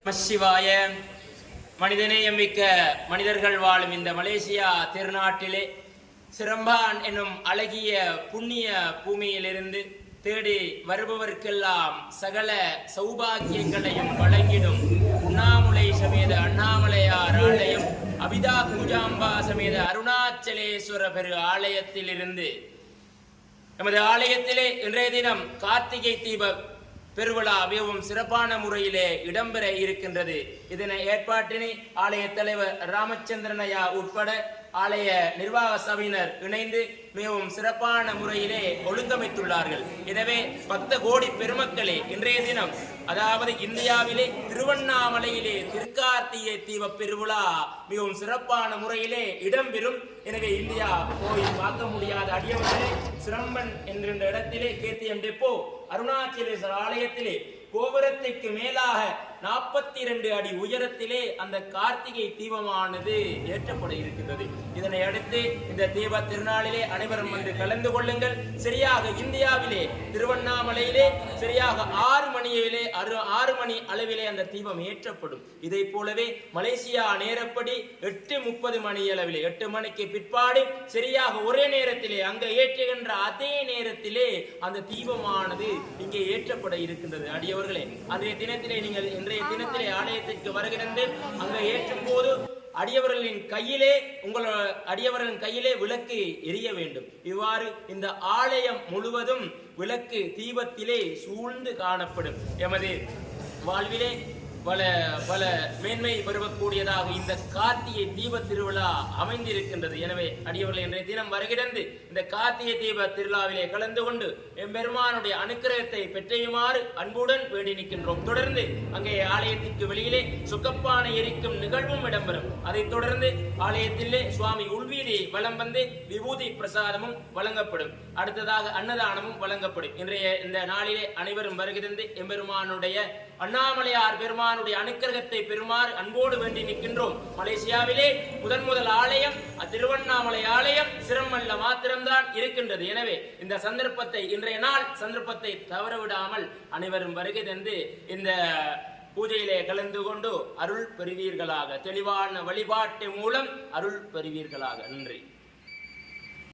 நமசிவாய. மனிதநேயம் மிக்க மனிதர்கள் வாழும் இந்த மலேசியா திருநாட்டிலே சிரம்பான் என்னும் அழகிய புண்ணிய பூமியிலிருந்து தேடி வருபவர்க்கெல்லாம் சகல சௌபாகியங்களையும் வழங்கிடும் உண்ணாமுலை சமேத அண்ணாமலையார் ஆலயம், அபிதா குஜாம்பா சமேத அருணாச்சலேஸ்வர பெரு ஆலயத்திலிருந்து நமது ஆலயத்திலே இன்றைய தினம் கார்த்திகை தீப பெருவிழா மிகவும் சிறப்பான முறையிலே இடம்பெற இருக்கின்றது. இதனை ஏற்பாட்டினை ஆலய தலைவர் ராமச்சந்திரனையா உட்பட ஆலய நிர்வாக சபையினர் இணைந்து மிகவும் சிறப்பான முறையிலே ஒழுங்கமைத்துள்ளார்கள். எனவே பக்த கோடி பெருமக்களே, இன்றைய தினம் அதாவது இந்தியாவிலே திருவண்ணாமலையிலே திருக்கார்த்திகை தீப பெருவிழா மிகவும் சிறப்பான முறையிலே இடம்பெறும். எனவே இந்தியா போய் பார்க்க முடியாத அடியவர்களே, சிரம்பன் என்கின்ற இடத்திலே கேத்தியம் டெப்போ அருணாச்சலேஸ்வரர் ஆலயத்திலே கோபுரத்திற்கு மேலாக 42 அடி உயரத்திலே அந்த கார்த்திகை தீபமானது ஏற்றப்பட இருக்கின்றது. இதனை அடுத்து இந்த தீப திருநாளிலே அனைவரும் வந்து கலந்து கொள்ளுங்கள். சரியாக இந்தியாவிலே திருவண்ணாமலையிலே சரியாக 6 மணி அளவிலே அந்த தீபம் ஏற்றப்படும். இதை போலவே மலேசியா நேரப்படி 8:30 மணி அளவிலே 8 மணிக்கு பிற்பாடு சரியாக ஒரே நேரத்திலே அங்கே ஏற்றுகின்ற அதே நேரத்திலே அந்த தீபமானது இங்கே ஏற்றப்பட இருக்கின்றது. அடியவர்களே, அன்றைய தினத்திலே நீங்கள் இன்றைய தினத்திலே ஆலயத்திற்கு வருகிறது. அங்கே ஏற்றும் போது அடியவர்களின் கையிலே விளக்கு எரிய வேண்டும். இவ்வாறு இந்த ஆலயம் முழுவதும் விளக்கு தீபத்திலே சூழ்ந்து காணப்படும். எமது வாழ்விலே பல மேன்மை பெறக்கூடியதாக இந்த கார்த்திகை தீப திருவிழா அமைந்திருக்கின்றது. எனவே அடியவர்கள் இன்றைய தினம் வருகிறது இந்த கார்த்திகை தீப திருவிழாவிலே கலந்து கொண்டு எம்பெருமானுடைய அனுக்கிரகத்தை பெற்றையுமாறு அன்புடன் வேண்டி நிற்கின்றோம். தொடர்ந்து அங்கே ஆலயத்திற்கு வெளியிலே சுக்கப்பானை எரிக்கும் நிகழ்வும் இடம்பெறும். அதைத் தொடர்ந்து ஆலயத்திலே சுவாமி உள்வீதி வலம் வந்து விபூதி பிரசாதமும் வழங்கப்படும். அடுத்ததாக அன்னதானமும் வழங்கப்படும். இன்றைய இந்த நாளிலே அனைவரும் வருகிறது எம்பெருமானுடைய அண்ணாமலையார் பெருமானுடைய அனுக்கிரகத்தை பெறுமாறு அன்போடு வேண்டி நிற்கின்றோம். மலேசியாவிலே முதல் ஆலயம் திருவண்ணாமலை ஆலயம் சிரமல்ல மாத்திரம்தான் இருக்கின்றது. எனவே இந்த இன்றைய நாள் சந்தர்ப்பத்தை தவறவிடாமல் அனைவரும் வருகை தந்து இந்த பூஜையிலே கலந்து கொண்டு அருள் பெறுவீர்களாக. தெளிவான வழிபாட்டு மூலம் அருள் பெறுவீர்களாக. நன்றி.